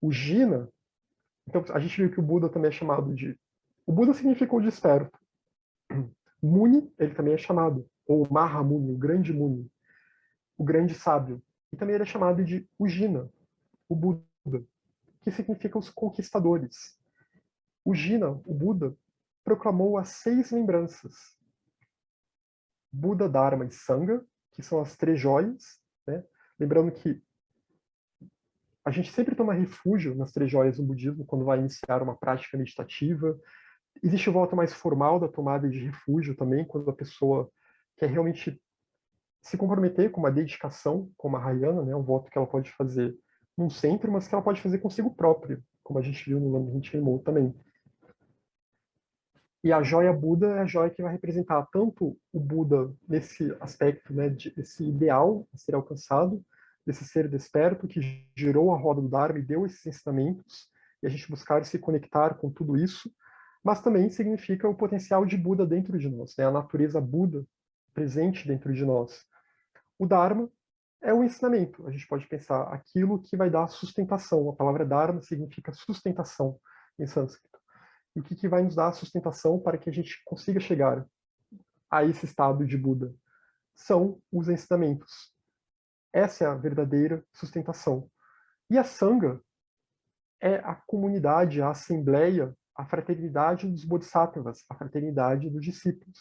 O Jina, então a gente viu que o Buda também é chamado de... O Buda significa o desperto. Muni, ele também é chamado, ou Mahamuni, o grande Muni, o grande sábio. E também ele é chamado de Ujina, o Buda, que significa os conquistadores. O Jina, o Buda, proclamou as 6 lembranças. Buda, Dharma e Sangha, que são as 3 joias, né? Lembrando que a gente sempre toma refúgio nas 3 joias do budismo quando vai iniciar uma prática meditativa. Existe o voto mais formal da tomada de refúgio também, quando a pessoa quer realmente se comprometer com uma dedicação, com uma Mahayana, né? Um voto que ela pode fazer num centro, mas que ela pode fazer consigo própria, como a gente viu no Lamrim Mo também. E a joia Buda é a joia que vai representar tanto o Buda nesse aspecto, né, desse ideal a ser alcançado, desse ser desperto que gerou a roda do Dharma e deu esses ensinamentos, e a gente buscar se conectar com tudo isso, mas também significa o potencial de Buda dentro de nós, né, a natureza Buda presente dentro de nós. O Dharma é o ensinamento, a gente pode pensar aquilo que vai dar sustentação. A palavra Dharma significa sustentação em sânscrito. E o que vai nos dar a sustentação para que a gente consiga chegar a esse estado de Buda? São os ensinamentos. Essa é a verdadeira sustentação. E a Sangha é a comunidade, a assembleia, a fraternidade dos bodhisattvas, a fraternidade dos discípulos.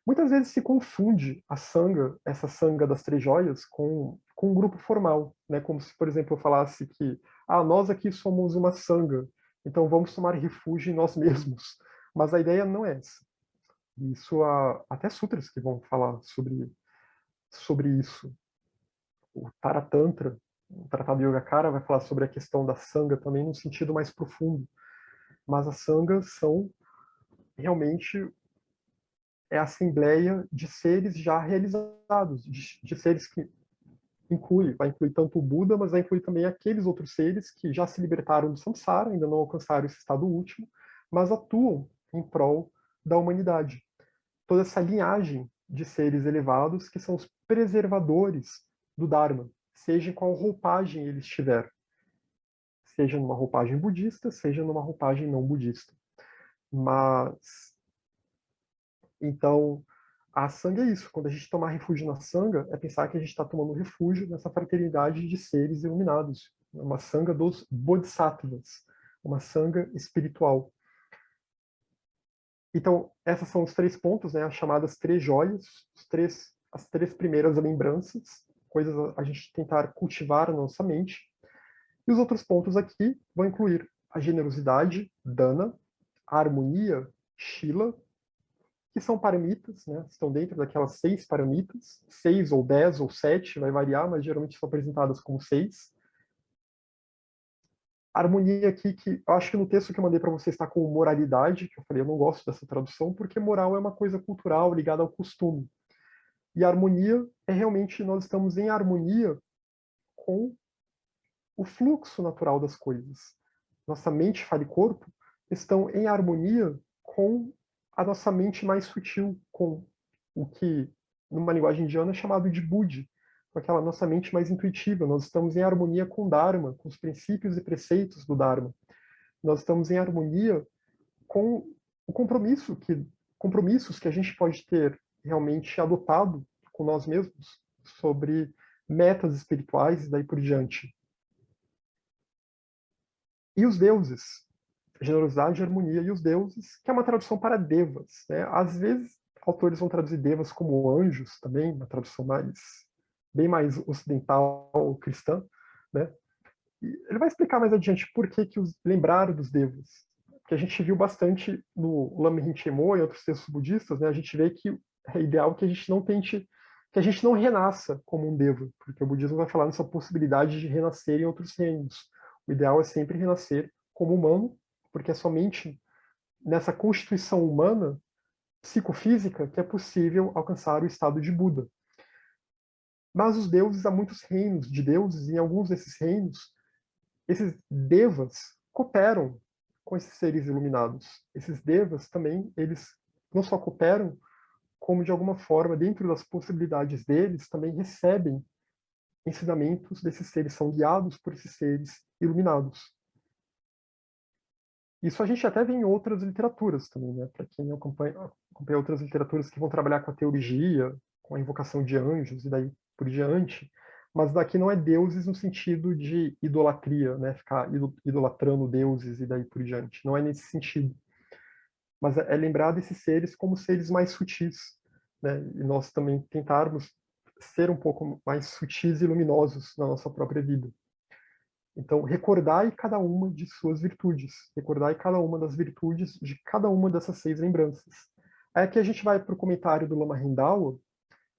Muitas vezes se confunde a Sangha, essa Sangha das 3 joias, com um grupo formal, né? Como se, por exemplo, eu falasse que nós aqui somos uma Sangha, então vamos tomar refúgio em nós mesmos. Mas a ideia não é essa. Isso há até sutras que vão falar sobre isso. O Taratantra, o Tratado Yogacara, vai falar sobre a questão da Sangha também num sentido mais profundo. Mas as Sanghas são realmente a assembleia de seres já realizados, de seres que vai incluir tanto o Buda, mas vai incluir também aqueles outros seres que já se libertaram do samsara, ainda não alcançaram esse estado último, mas atuam em prol da humanidade. Toda essa linhagem de seres elevados que são os preservadores do Dharma, seja em qual roupagem ele estiver. Seja numa roupagem budista, seja numa roupagem não budista. Mas, então, a Sangha é isso. Quando a gente tomar refúgio na Sangha, é pensar que a gente está tomando refúgio nessa fraternidade de seres iluminados. Uma Sangha dos Bodhisattvas. Uma Sangha espiritual. Então, esses são os 3 pontos, né, as chamadas 3 joias, as 3 primeiras lembranças, coisas a gente tentar cultivar na nossa mente. E os outros pontos aqui vão incluir a generosidade, dana, a harmonia, shila, que são paramitas, né, estão dentro daquelas 6 paramitas, 6 ou 10 ou 7, vai variar, mas geralmente são apresentadas como 6. A harmonia aqui, que eu acho que no texto que eu mandei para você está com moralidade, que eu falei, eu não gosto dessa tradução, porque moral é uma coisa cultural ligada ao costume. E a harmonia é realmente nós estamos em harmonia com o fluxo natural das coisas. Nossa mente, fala e corpo estão em harmonia com a nossa mente mais sutil, com o que, numa linguagem indiana, é chamado de Budi, com aquela nossa mente mais intuitiva. Nós estamos em harmonia com o Dharma, com os princípios e preceitos do Dharma. Nós estamos em harmonia com o compromissos que a gente pode ter realmente adotado com nós mesmos sobre metas espirituais e daí por diante. E os deuses, generosidade e harmonia, e os deuses, que é uma tradução para devas, né? Às vezes, autores vão traduzir devas como anjos também, uma tradução bem mais ocidental cristã, né? E ele vai explicar mais adiante por que os lembraram dos devas. Que a gente viu bastante no Lama Rinpoche e outros textos budistas, né? A gente vê que é ideal que a gente não tente, que a gente não renasça como um deva, porque o budismo vai falar nessa possibilidade de renascer em outros reinos. O ideal é sempre renascer como humano, porque é somente nessa constituição humana, psicofísica, que é possível alcançar o estado de Buda. Mas os deuses, há muitos reinos de deuses, e em alguns desses reinos, esses devas cooperam com esses seres iluminados. Esses devas também, eles não só cooperam, como de alguma forma, dentro das possibilidades deles, também recebem ensinamentos desses seres são guiados por esses seres iluminados. Isso a gente até vê em outras literaturas também, né? Para quem acompanha outras literaturas que vão trabalhar com a teurgia, com a invocação de anjos e daí por diante, mas daqui não é deuses no sentido de idolatria, né? Ficar idolatrando deuses e daí por diante. Não é nesse sentido. Mas é lembrar desses seres como seres mais sutis, né? E nós também tentarmos ser um pouco mais sutis e luminosos na nossa própria vida. Então, recordai cada uma de suas virtudes, recordai cada uma das virtudes de cada uma dessas 6 lembranças. Aí aqui a gente vai para o comentário do Lama Rendawa,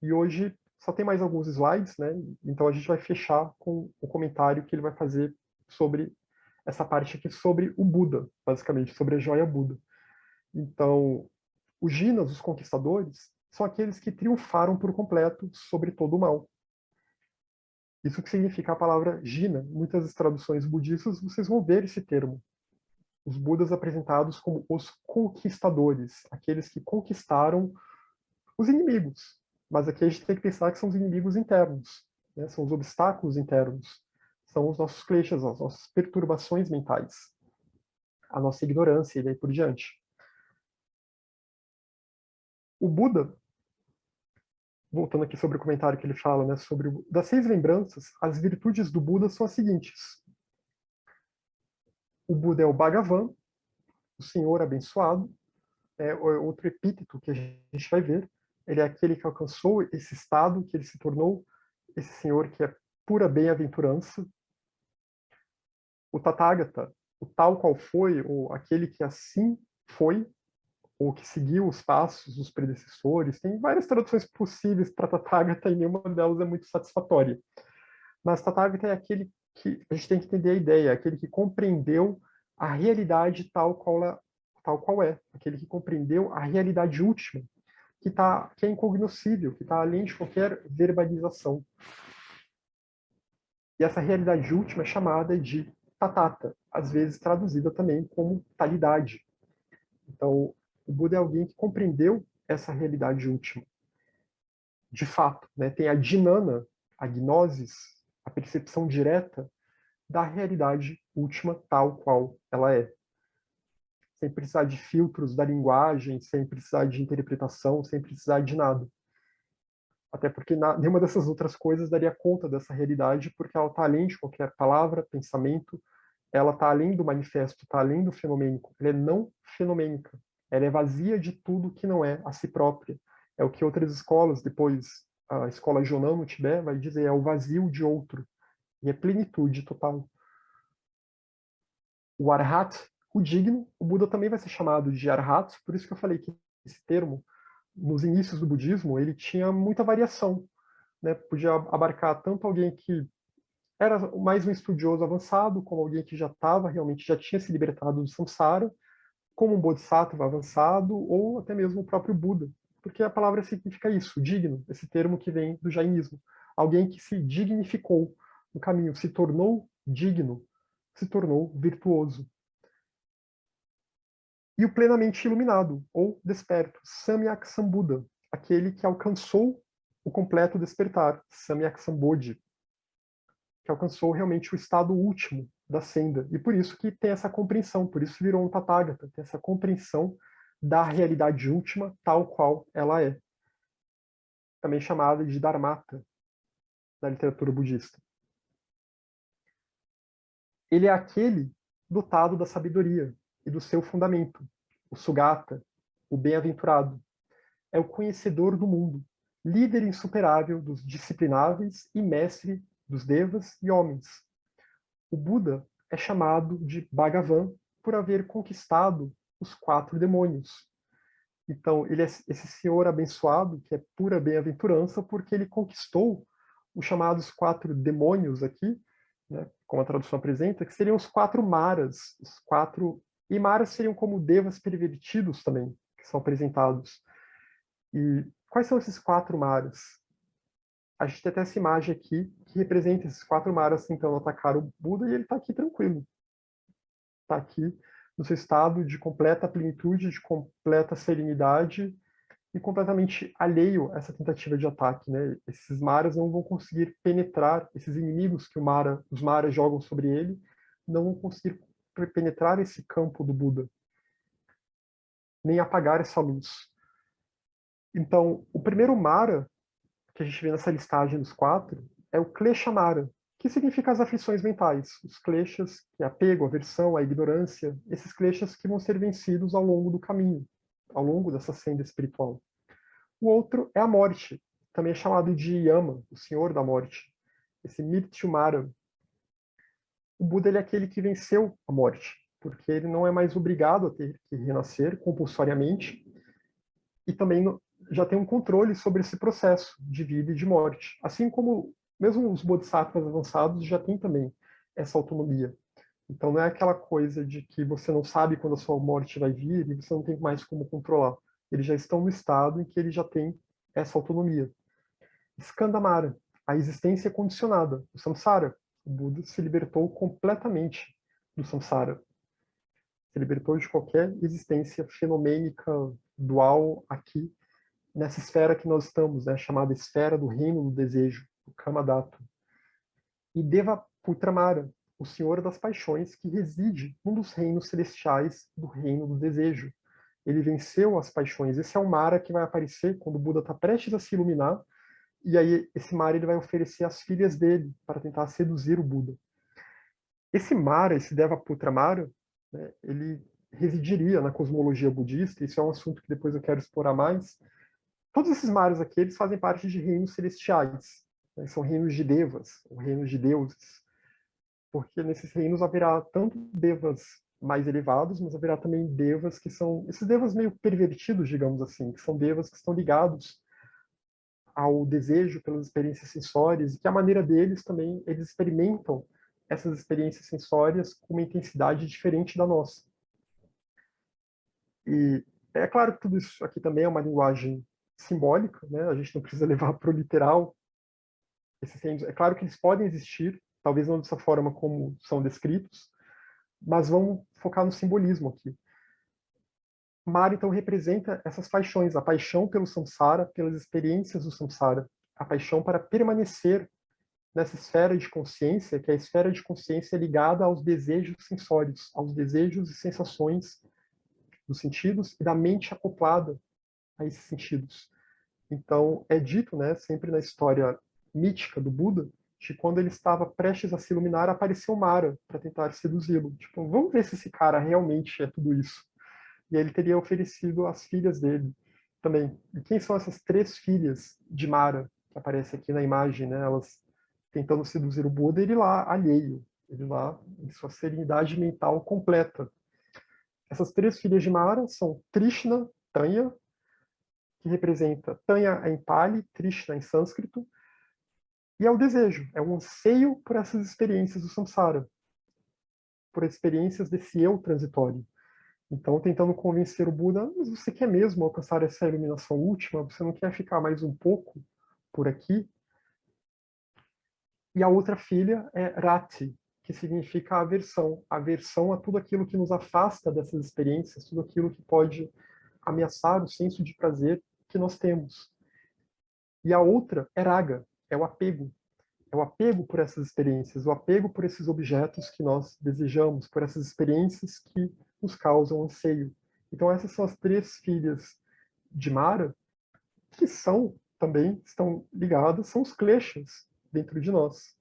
e hoje só tem mais alguns slides, né? Então a gente vai fechar com o comentário que ele vai fazer sobre essa parte aqui, sobre o Buda, basicamente, sobre a joia Buda. Então, os Jinas, os conquistadores, são aqueles que triunfaram por completo sobre todo o mal. Isso que significa a palavra Jina. Em muitas traduções budistas vocês vão ver esse termo. Os Budas apresentados como os conquistadores, aqueles que conquistaram os inimigos. Mas aqui a gente tem que pensar que são os inimigos internos, né? São os obstáculos internos, são os nossos kleshas, as nossas perturbações mentais, a nossa ignorância e daí por diante. O Buda, voltando aqui sobre o comentário que ele fala, né, sobre das 6 lembranças, as virtudes do Buda são as seguintes. O Buda é o Bhagavan, o Senhor abençoado, é outro epíteto que a gente vai ver. Ele é aquele que alcançou esse estado, que ele se tornou esse Senhor que é pura bem-aventurança. O Tathagata, o tal qual foi, ou aquele que assim foi, ou que seguiu os passos dos predecessores. Tem várias traduções possíveis para Tathagata e nenhuma delas é muito satisfatória. Mas Tathagata é aquele que a gente tem que entender a ideia, aquele que compreendeu a realidade tal qual é, aquele que compreendeu a realidade última, que é incognoscível, que está além de qualquer verbalização. E essa realidade última é chamada de Tathata, às vezes traduzida também como talidade. Então, o Buda é alguém que compreendeu essa realidade última. De fato, né? Tem a dhinana, a gnosis, a percepção direta da realidade última tal qual ela é. Sem precisar de filtros da linguagem, sem precisar de interpretação, sem precisar de nada. Até porque nenhuma dessas outras coisas daria conta dessa realidade, porque ela está além de qualquer palavra, pensamento, ela está além do manifesto, está além do fenomênico. Ela é não fenomênica. Ela é vazia de tudo que não é a si própria. É o que outras escolas, depois a escola Jonan no Tibete, vai dizer, é o vazio de outro. E é plenitude total. O Arhat, o digno, o Buda também vai ser chamado de Arhat, por isso que eu falei que esse termo, nos inícios do budismo, ele tinha muita variação, né? Podia abarcar tanto alguém que era mais um estudioso avançado, como alguém que já estava realmente, já tinha se libertado do samsara, como um bodhisattva avançado, ou até mesmo o próprio Buda, porque a palavra significa isso, digno, esse termo que vem do jainismo. Alguém que se dignificou no caminho, se tornou digno, se tornou virtuoso. E o plenamente iluminado, ou desperto, Samyak Sambuddha, aquele que alcançou o completo despertar, Samyak Sambodhi, que alcançou realmente o estado último da senda. E por isso que tem essa compreensão, por isso virou um Tathagata, tem essa compreensão da realidade última tal qual ela é. Também chamada de Dharmata, na literatura budista. Ele é aquele dotado da sabedoria e do seu fundamento, o Sugata, o bem-aventurado. É o conhecedor do mundo, líder insuperável dos disciplináveis e mestre dos devas e homens. O Buda é chamado de Bhagavan por haver conquistado os 4 demônios. Então, ele é esse senhor abençoado, que é pura bem-aventurança, porque ele conquistou os chamados 4 demônios aqui, né, como a tradução apresenta, que seriam os 4 maras. Os 4... E maras seriam como devas pervertidos também, que são apresentados. E quais são esses 4 maras? A gente tem até essa imagem aqui que representa esses 4 maras tentando atacar o Buda e ele está aqui tranquilo. Está aqui no seu estado de completa plenitude, de completa serenidade, e completamente alheio a essa tentativa de ataque, né? Esses maras não vão conseguir penetrar, esses inimigos que os maras jogam sobre ele, não vão conseguir penetrar esse campo do Buda, nem apagar essa luz. Então, o primeiro mara que a gente vê nessa listagem dos quatro é o klesha mara, que significa as aflições mentais, os kleshas, que é apego, aversão, a ignorância, esses kleshas que vão ser vencidos ao longo do caminho, ao longo dessa senda espiritual. O outro é a morte, também é chamado de Yama, o senhor da morte, esse Mrityumara. O Buda ele é aquele que venceu a morte, porque ele não é mais obrigado a ter que renascer compulsoriamente e também já tem um controle sobre esse processo de vida e de morte. Assim como mesmo os bodhisattvas avançados já têm também essa autonomia. Então não é aquela coisa de que você não sabe quando a sua morte vai vir e você não tem mais como controlar. Eles já estão no estado em que eles já têm essa autonomia. Skandamara, a existência condicionada, o samsara. O Buda se libertou completamente do samsara. Se libertou de qualquer existência fenomênica, dual, aqui, nessa esfera que nós estamos, né, chamada esfera do reino do desejo, o Kamadatta. E Devaputramara, o senhor das paixões, que reside num dos reinos celestiais do reino do desejo. Ele venceu as paixões. Esse é o Mara que vai aparecer quando o Buda está prestes a se iluminar, e aí esse Mara ele vai oferecer as filhas dele para tentar seduzir o Buda. Esse Mara, esse Devaputra Mara, né, ele residiria na cosmologia budista, isso é um assunto que depois eu quero explorar mais. Todos esses mares aqui, eles fazem parte de reinos celestiais, né, são reinos de devas, ou reinos de deuses, porque nesses reinos haverá tanto devas mais elevados, mas haverá também devas que são, esses devas meio pervertidos, digamos assim, que são devas que estão ligados ao desejo pelas experiências sensórias, e que a maneira deles também, eles experimentam essas experiências sensórias com uma intensidade diferente da nossa. E é claro que tudo isso aqui também é uma linguagem simbólica, né? A gente não precisa levar para o literal. Esses reinos, é claro que eles podem existir, talvez não dessa forma como são descritos, mas vamos focar no simbolismo aqui. Mara, então, representa essas paixões, a paixão pelo samsara, pelas experiências do samsara, a paixão para permanecer nessa esfera de consciência, que é a esfera de consciência ligada aos desejos sensórios, aos desejos e sensações dos sentidos e da mente acoplada a esses sentidos. Então, é dito, né, sempre na história mítica do Buda, que quando ele estava prestes a se iluminar, apareceu Mara para tentar seduzi-lo. Tipo, vamos ver se esse cara realmente é tudo isso. E aí ele teria oferecido as filhas dele também. E quem são essas três filhas de Mara, que aparecem aqui na imagem, né? Elas tentando seduzir o Buda, ele lá alheio, ele lá em sua serenidade mental completa. Essas três filhas de Mara são Trishna, Tanya, que representa Tanya em Pali, Trishna em sânscrito, e é o desejo, é um anseio por essas experiências do samsara, por experiências desse eu transitório. Então, tentando convencer o Buda, mas você quer mesmo alcançar essa iluminação última? Você não quer ficar mais um pouco por aqui? E a outra filha é Rati, que significa aversão a tudo aquilo que nos afasta dessas experiências, tudo aquilo que pode ameaçar o senso de prazer que nós temos. E a outra é Raga, é o apego por essas experiências, o apego por esses objetos que nós desejamos, por essas experiências que nos causam anseio. Então essas são as três filhas de Mara, que são também, estão ligadas, são os kleshas dentro de nós.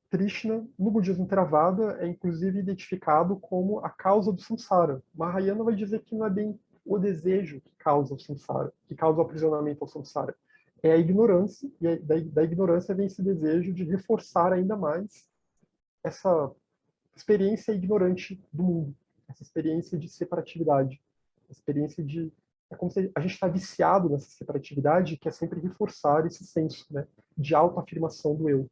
Krishna, no budismo Theravada, é inclusive identificado como a causa do samsara. Mahayana vai dizer que não é bem o desejo que causa o samsara, que causa o aprisionamento ao samsara. É a ignorância, e da ignorância vem esse desejo de reforçar ainda mais essa experiência ignorante do mundo, essa experiência de separatividade, a experiência de... É como se a gente está viciado nessa separatividade, que é sempre reforçar esse senso, né, de autoafirmação do eu.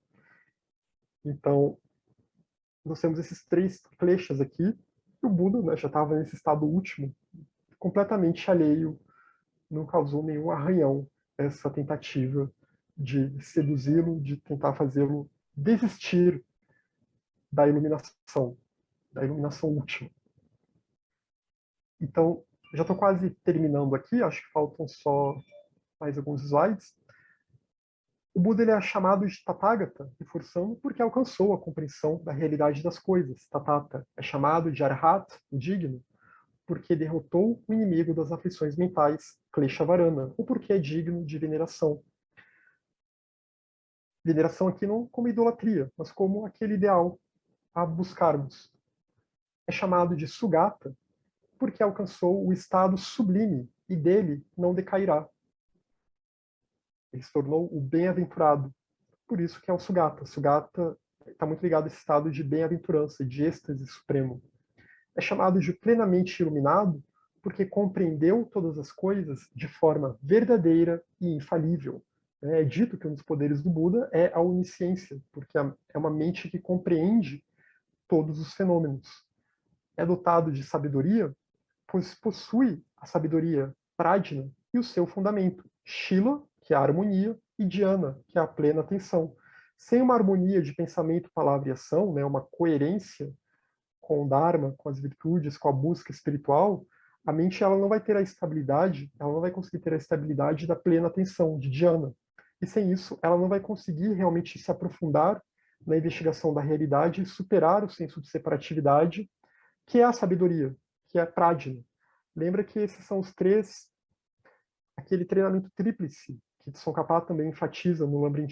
Então, nós temos esses três kleshas aqui, e o Buda, né, já estava nesse estado último, completamente alheio, não causou nenhum arranhão essa tentativa de seduzi-lo, de tentar fazê-lo desistir da iluminação última. Então, Já estou quase terminando aqui, acho que faltam só mais alguns slides. O Buda ele é chamado de Tathagata, reforçando, porque alcançou a compreensão da realidade das coisas. Tathata é chamado de Arhat, o digno, porque derrotou o inimigo das aflições mentais, Kleshavarana, ou porque é digno de veneração. Veneração aqui não como idolatria, mas como aquele ideal a buscarmos. É chamado de Sugata, porque alcançou o estado sublime e dele não decairá. Ele se tornou o bem-aventurado. Por isso que é o Sugata. Sugata está muito ligado a esse estado de bem-aventurança, de êxtase supremo. É chamado de plenamente iluminado porque compreendeu todas as coisas de forma verdadeira e infalível. É dito que um dos poderes do Buda é a onisciência, porque é uma mente que compreende todos os fenômenos. É dotado de sabedoria, pois possui a sabedoria prajna e o seu fundamento, Shila, que é a harmonia, e Dhyana, que é a plena atenção. Sem uma harmonia de pensamento, palavra e ação, né, uma coerência com o Dharma, com as virtudes, com a busca espiritual, a mente ela não vai ter a estabilidade, ela não vai conseguir ter a estabilidade da plena atenção, de Dhyana. E sem isso, ela não vai conseguir realmente se aprofundar na investigação da realidade e superar o senso de separatividade, que é a sabedoria, que é a prajna. Lembra que esses são os três, aquele treinamento tríplice, que Tsongkhapa também enfatiza no Lamrim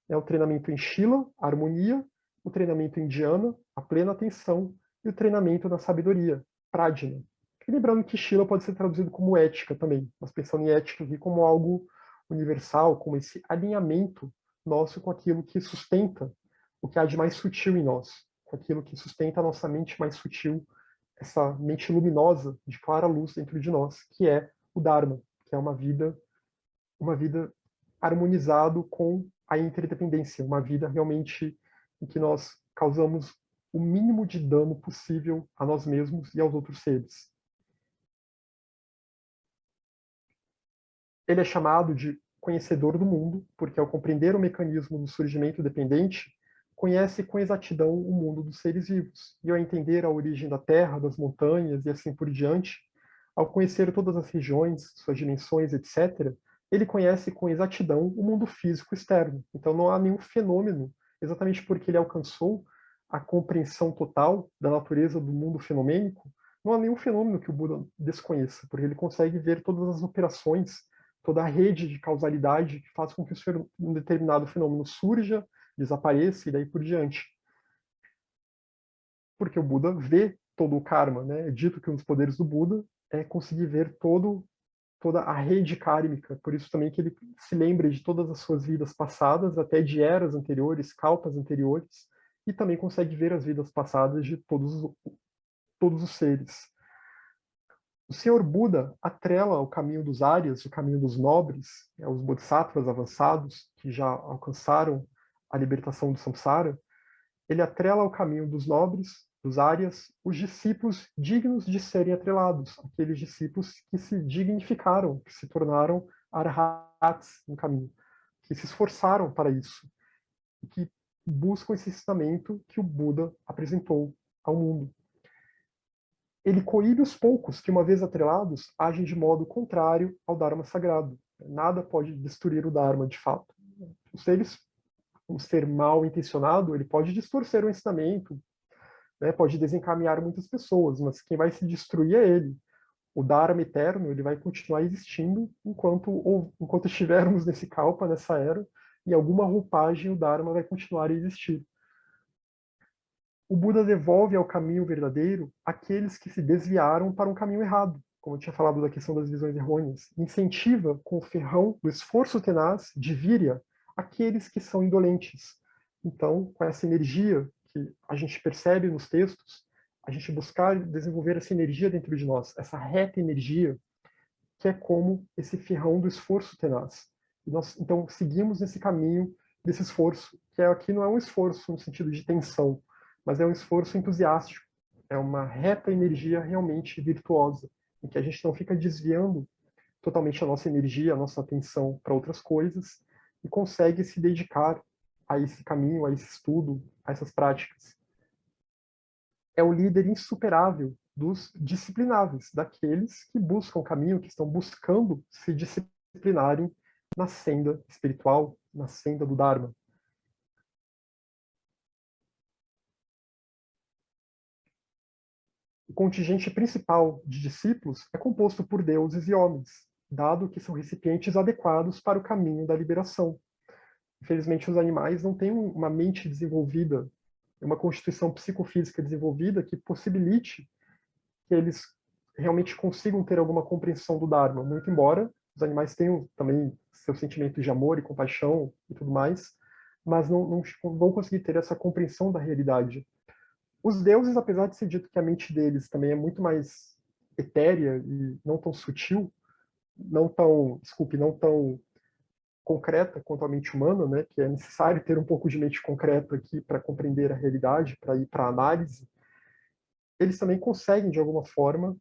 é o treinamento em Shila, a harmonia, o treinamento em Dhyana, a plena atenção, e o treinamento na sabedoria, Prajna. E lembrando que Shila pode ser traduzido como ética também, mas pensando em ética aqui como algo universal, como esse alinhamento nosso com aquilo que sustenta o que há de mais sutil em nós, com aquilo que sustenta a nossa mente mais sutil, essa mente luminosa, de clara luz dentro de nós, que é o Dharma, que é uma vida harmonizado com a interdependência, uma vida realmente em que nós causamos o mínimo de dano possível a nós mesmos e aos outros seres. Ele é chamado de conhecedor do mundo, porque ao compreender o mecanismo do surgimento dependente, conhece com exatidão o mundo dos seres vivos. E ao entender a origem da Terra, das montanhas e assim por diante, ao conhecer todas as regiões, suas dimensões, etc., ele conhece com exatidão o mundo físico externo. Então não há nenhum fenômeno, exatamente porque ele alcançou a compreensão total da natureza do mundo fenomênico, não há nenhum fenômeno que o Buda desconheça, porque ele consegue ver todas as operações, toda a rede de causalidade que faz com que um determinado fenômeno surja, desapareça e daí por diante. Porque o Buda vê todo o karma, né? É dito que um dos poderes do Buda é conseguir ver toda a rede kármica, por isso também que ele se lembra de todas as suas vidas passadas, até de eras anteriores, kalpas anteriores, e também consegue ver as vidas passadas de todos os seres. O Senhor Buda atrela o caminho dos Aryas, o caminho dos nobres, os bodhisattvas avançados, que já alcançaram a libertação do samsara, ele atrela o caminho dos nobres, dos Aryas, os discípulos dignos de serem atrelados, aqueles discípulos que se dignificaram, que se tornaram arhats no caminho, que se esforçaram para isso, e que buscam esse ensinamento que o Buda apresentou ao mundo. Ele coíbe os poucos que, uma vez atrelados, agem de modo contrário ao Dharma sagrado. Nada pode destruir o Dharma, de fato. Um ser mal intencionado, ele pode distorcer o ensinamento, né, pode desencaminhar muitas pessoas, mas quem vai se destruir é ele. O Dharma eterno, ele vai continuar existindo enquanto estivermos nesse kalpa, nessa era, e alguma roupagem o Dharma vai continuar a existir. O Buda devolve ao caminho verdadeiro aqueles que se desviaram para um caminho errado, como eu tinha falado da questão das visões errôneas. Incentiva com o ferrão do esforço tenaz de Virya aqueles que são indolentes. Então, com essa energia que a gente percebe nos textos, a gente buscar desenvolver essa energia dentro de nós, essa reta energia, que é como esse ferrão do esforço tenaz. E nós, então, seguimos nesse caminho desse esforço, que aqui não é um esforço no sentido de tensão, mas é um esforço entusiástico. É uma reta energia realmente virtuosa, em que a gente não fica desviando totalmente a nossa energia, a nossa atenção para outras coisas, e consegue se dedicar a esse caminho, a esse estudo, a essas práticas. É o líder insuperável dos disciplináveis, daqueles que buscam o caminho, que estão buscando se disciplinarem na senda espiritual, na senda do Dharma. O contingente principal de discípulos é composto por deuses e homens, dado que são recipientes adequados para o caminho da liberação. Infelizmente, os animais não têm uma mente desenvolvida, uma constituição psicofísica desenvolvida que possibilite que eles realmente consigam ter alguma compreensão do Dharma, muito embora os animais tenham também seus sentimentos de amor e compaixão e tudo mais, mas não vão conseguir ter essa compreensão da realidade. Os deuses, apesar de ser dito que a mente deles também é muito mais etérea e não tão sutil, não tão concreta quanto a mente humana, né, que é necessário ter um pouco de mente concreta aqui para compreender a realidade, para ir para a análise, eles também conseguem, de alguma forma,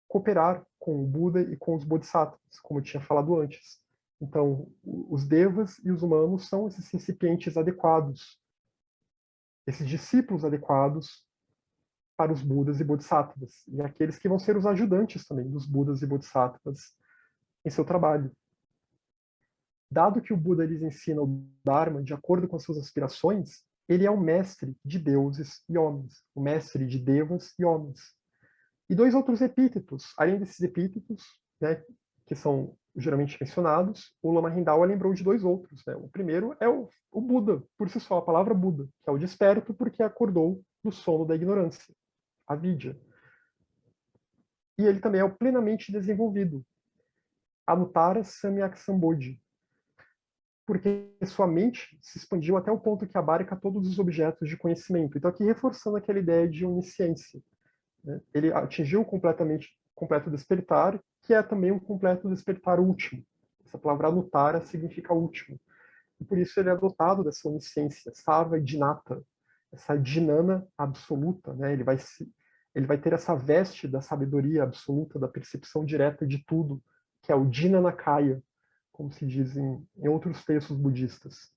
cooperar com o Buda e com os Bodhisattvas, como eu tinha falado antes. Então, os devas e os humanos são esses recipientes adequados, esses discípulos adequados para os Budas e Bodhisattvas, e aqueles que vão ser os ajudantes também dos Budas e Bodhisattvas em seu trabalho. Dado que o Buda lhes ensina o Dharma de acordo com as suas aspirações, ele é o mestre de deuses e homens, o mestre de devas e homens. E dois outros epítetos, além desses epítetos, né, que são geralmente mencionados, o Lama Rindawa lembrou de dois outros. Né? O primeiro é o Buda, por si só, a palavra Buda, que é o desperto porque acordou do sono da ignorância, a vidya. E ele também é o plenamente desenvolvido, Anuttara Samyak Sambodhi, porque sua mente se expandiu até o ponto que abarca todos os objetos de conhecimento. Então, aqui reforçando aquela ideia de onisciência. Né? Ele atingiu completo despertar, que é também um completo despertar último. Essa palavra Anuttara significa último. E por isso ele é dotado dessa onisciência, Sarva Dhinata, essa dinana absoluta. Né? Ele vai ter essa veste da sabedoria absoluta, da percepção direta de tudo, que é o Dhinanakaya, como se diz em outros textos budistas.